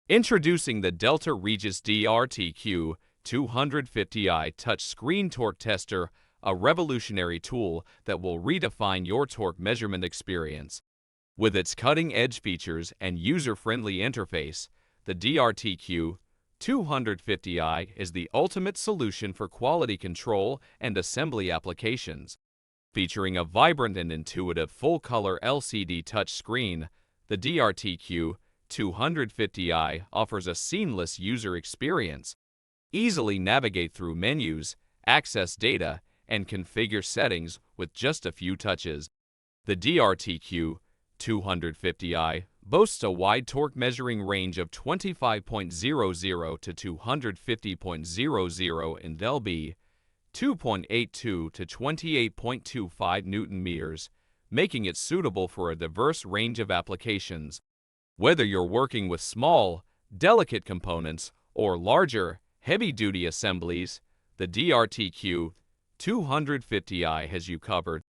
Introducing the Delta Regis DRTQ-250-I touchscreen torque tester, a revolutionary tool that will redefine your torque measurement experience. With its cutting-edge features and user-friendly interface, the DRTQ-250-I is the ultimate solution for quality control and assembly applications. Featuring a vibrant and intuitive full-color LCD touchscreen, the DRTQ-250-I offers a seamless user experience. Easily navigate through menus, access data, and configure settings with just a few touches. The DRTQ-250-I boasts a wide torque measuring range of 25.00 to 250.00 in lb, 2.82 to 28.25 Newton-meters, making it suitable for a diverse range of applications. Whether you're working with small, delicate components or larger, heavy-duty assemblies, the DRTQ-250-I has you covered.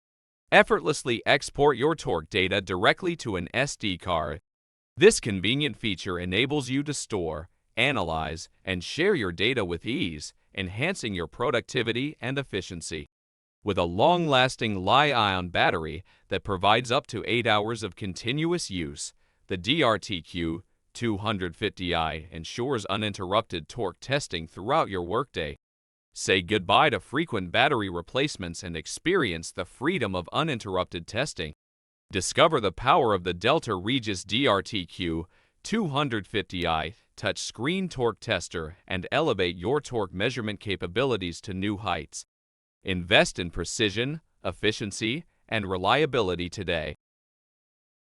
Effortlessly export your torque data directly to an SD card. This convenient feature enables you to store, analyze, and share your data with ease, enhancing your productivity and efficiency. With a long-lasting Li-ion battery that provides up to 8 hours of continuous use, the DRTQ-250-I ensures uninterrupted torque testing throughout your workday. Say goodbye to frequent battery replacements and experience the freedom of uninterrupted testing. Discover the power of the Delta Regis DRTQ-250-I touchscreen torque tester and elevate your torque measurement capabilities to new heights. Invest in precision, efficiency, and reliability today.